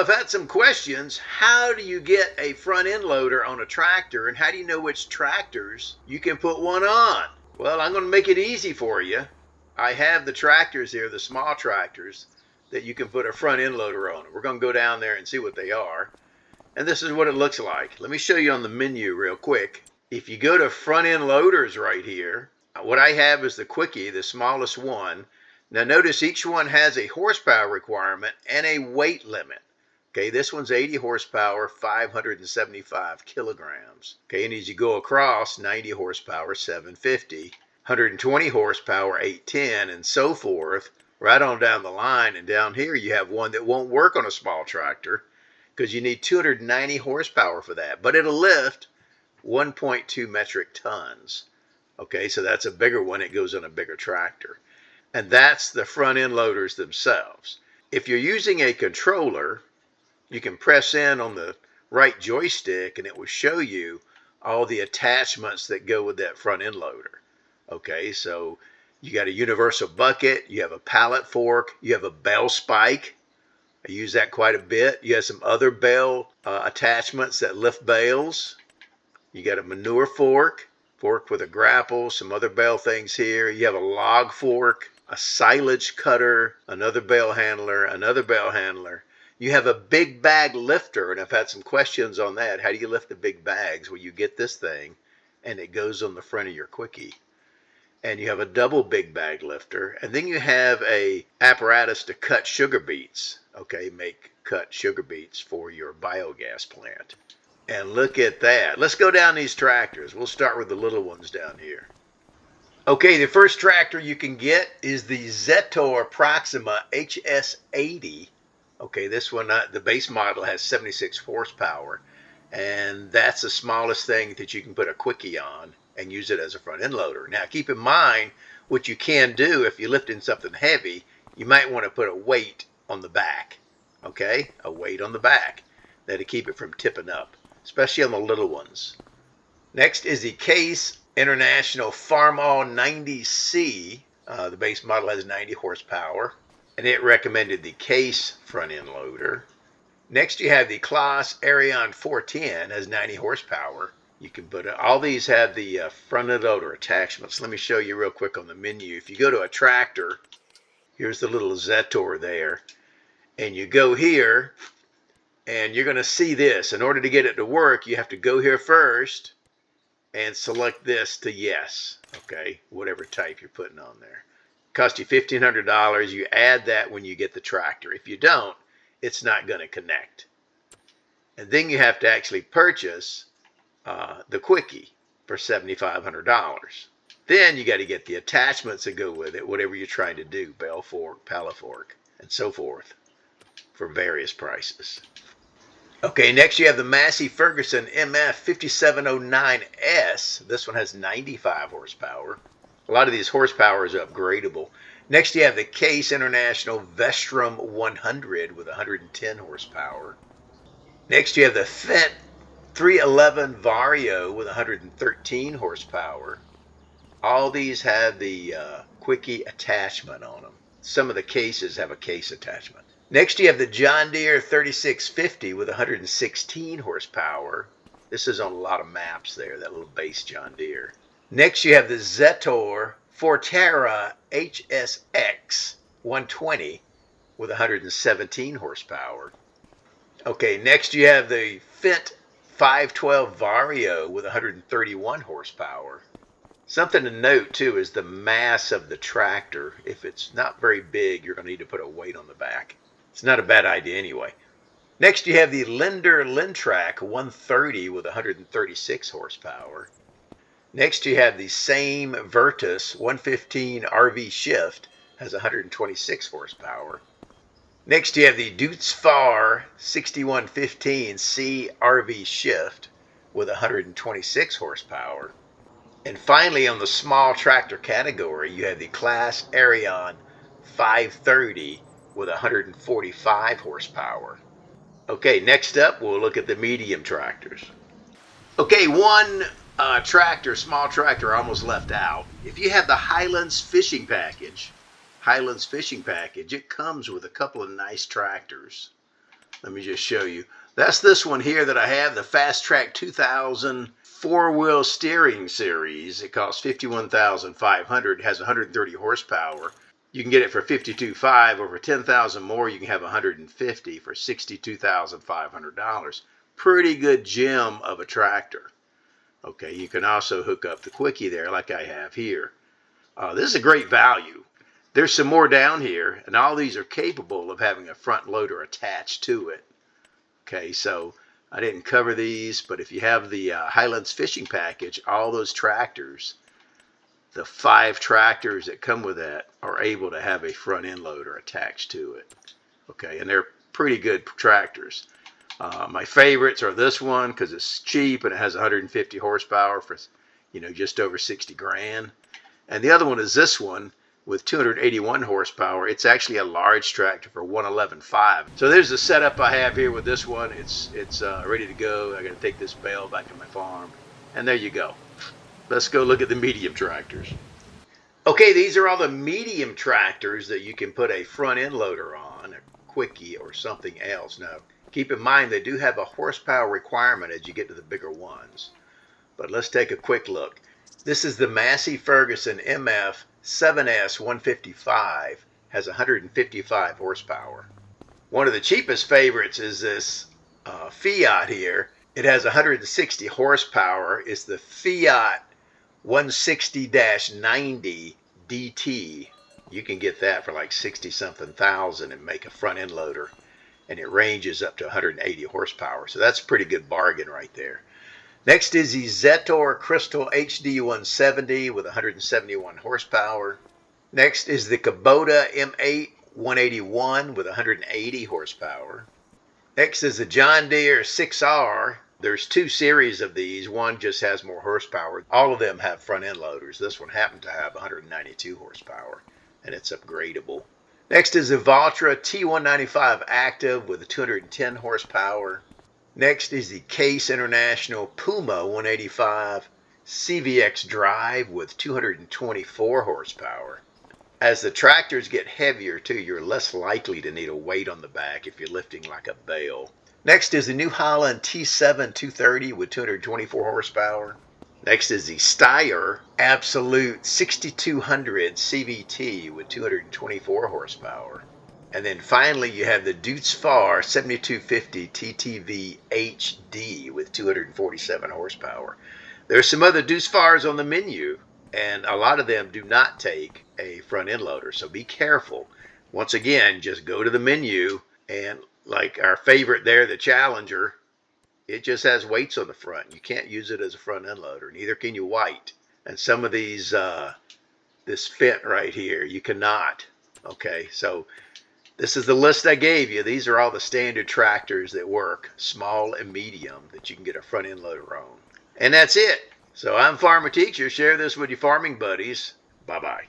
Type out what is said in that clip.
I've had some questions. How do you get a front end loader on a tractor, and how do you know which tractors you can put one on? Well, I'm going to make it easy for you. I have the tractors here, the small tractors, that you can put a front end loader on. We're going to go down there and see what they are. And this is what it looks like. Let me show you on the menu real quick. If you go to front end loaders right here, what I have is the Quickie, the smallest one. Now notice each one has a horsepower requirement and a weight limit. Okay, this one's 80 horsepower, 575 kilograms. Okay, and as you go across, 90 horsepower, 750, 120 horsepower, 810, and so forth, right on down the line. And down here you have one that won't work on a small tractor because you need 290 horsepower for that, but it'll lift 1.2 metric tons. Okay, so that's a bigger one. It goes on a bigger tractor. And that's the front end loaders themselves. If you're using a controller, you can press in on the right joystick and it will show you all the attachments that go with that front end loader. Okay, so you got a universal bucket, you have a pallet fork, you have a bell spike. I use that quite a bit. You have some other bell attachments that lift bales. You got a manure fork with a grapple, some other bale things here. You have a log fork, a silage cutter, another bale handler, another bale handler. You have a big bag lifter, and I've had some questions on that. How do you lift the big bags? Well, you get this thing, and it goes on the front of your Quickie. And you have a double big bag lifter, and then you have a apparatus to cut sugar beets. Okay, cut sugar beets for your biogas plant. And look at that. Let's go down these tractors. We'll start with the little ones down here. Okay, the first tractor you can get is the Zetor Proxima HS80. Okay, this one, the base model has 76 horsepower, and that's the smallest thing that you can put a Quickie on and use it as a front end loader. Now, keep in mind what you can do if you're lifting something heavy. You might want to put a weight on the back. Okay, a weight on the back. That'll keep it from tipping up, especially on the little ones. Next is the Case International Farmall 90C. The base model has 90 horsepower, and it recommended the Case front end loader. Next you have the Claas Arion 410, has 90 horsepower. You can put all these have the front end loader attachments. Let me show you real quick on the menu. If you go to a tractor, here's the little Zetor there, and you go here, and you're going to see this. In order to get it to work, you have to go here first and select this to yes. Okay, whatever type you're putting on there. Cost you $1,500. You add that when you get the tractor. If you don't, it's not going to connect. And then you have to actually purchase the Quickie for $7,500. Then you got to get the attachments that go with it, whatever you're trying to do, bell fork, pallet fork, and so forth, for various prices. Okay, next you have the Massey Ferguson MF5709S. This one has 95 horsepower. A lot of these horsepower is upgradable. Next you have the Case International Vestrum 100 with 110 horsepower. Next you have the Fendt 311 Vario with 113 horsepower. All these have the Quickie attachment on them. Some of the cases have a case attachment. Next you have the John Deere 3650 with 116 horsepower. This is on a lot of maps there, that little base John Deere. Next you have the Zetor Forterra HSX 120 with 117 horsepower. Okay, next you have the Fendt 512 Vario with 131 horsepower. Something to note too is the mass of the tractor. If it's not very big, you're going to need to put a weight on the back. It's not a bad idea anyway. Next you have the Linder Lintrac 130 with 136 horsepower. Next you have the same Virtus 115 RV Shift, has 126 horsepower. Next you have the Dutzfar 6115C RV Shift with 126 horsepower. And finally, on the small tractor category, you have the Claas Arion 530 with 145 horsepower. Okay, next up, we'll look at the medium tractors. Okay, one small tractor I almost left out. If you have the Highlands fishing package, it comes with a couple of nice tractors. Let me just show you. That's this one here that I have, the Fast Track 2000 four-wheel steering series. It costs $51,500. It has 130 horsepower. You can get it for $52,500. Over 10,000 more, you can have 150 for $62,500. Pretty good gem of a tractor. Okay, you can also hook up the quickie there like I have here. This is a great value. There's some more down here, and all these are capable of having a front loader attached to it. Okay, so I didn't cover these, but if you have the Highlands fishing package, all those tractors, the 5 tractors that come with that, are able to have a front end loader attached to it. Okay, and they're pretty good tractors. My favorites are this one because it's cheap and it has 150 horsepower for, just over 60 grand. And the other one is this one with 281 horsepower. It's actually a large tractor for 111.5. So there's the setup I have here with this one. It's ready to go. I got to take this bale back to my farm, and there you go. Let's go look at the medium tractors. Okay, these are all the medium tractors that you can put a front end loader on, a quickie or something else. Now, keep in mind they do have a horsepower requirement as you get to the bigger ones. But let's take a quick look. This is the Massey Ferguson MF 7S 155, has 155 horsepower. One of the cheapest favorites is this Fiat here. It has 160 horsepower. It's the Fiat 160-90 DT. You can get that for like 60-something thousand and make a front end loader, and it ranges up to 180 horsepower. So that's a pretty good bargain right there. Next is the Zetor Crystal HD 170 with 171 horsepower. Next is the Kubota M8 181 with 180 horsepower. Next is the John Deere 6R. There's 2 series of these. One just has more horsepower. All of them have front end loaders. This one happened to have 192 horsepower, and it's upgradable. Next is the Valtra T195 Active with 210 horsepower. Next is the Case International Puma 185 CVX Drive with 224 horsepower. As the tractors get heavier too, you're less likely to need a weight on the back if you're lifting like a bale. Next is the New Holland T7 230 with 224 horsepower. Next is the Steyr Absolute 6200 CVT with 224 horsepower. And then finally, you have the Deutz Fahr 7250 TTV HD with 247 horsepower. There are some other Deutz Fahrs on the menu, and a lot of them do not take a front end loader, so be careful. Once again, just go to the menu, and like our favorite there, the Challenger, it just has weights on the front. You can't use it as a front end loader, neither can you white. And some of these, this Fendt right here, you cannot. Okay, so this is the list I gave you. These are all the standard tractors that work, small and medium, that you can get a front end loader on. And that's it. So I'm Farmer Teacher. Share this with your farming buddies. Bye-bye.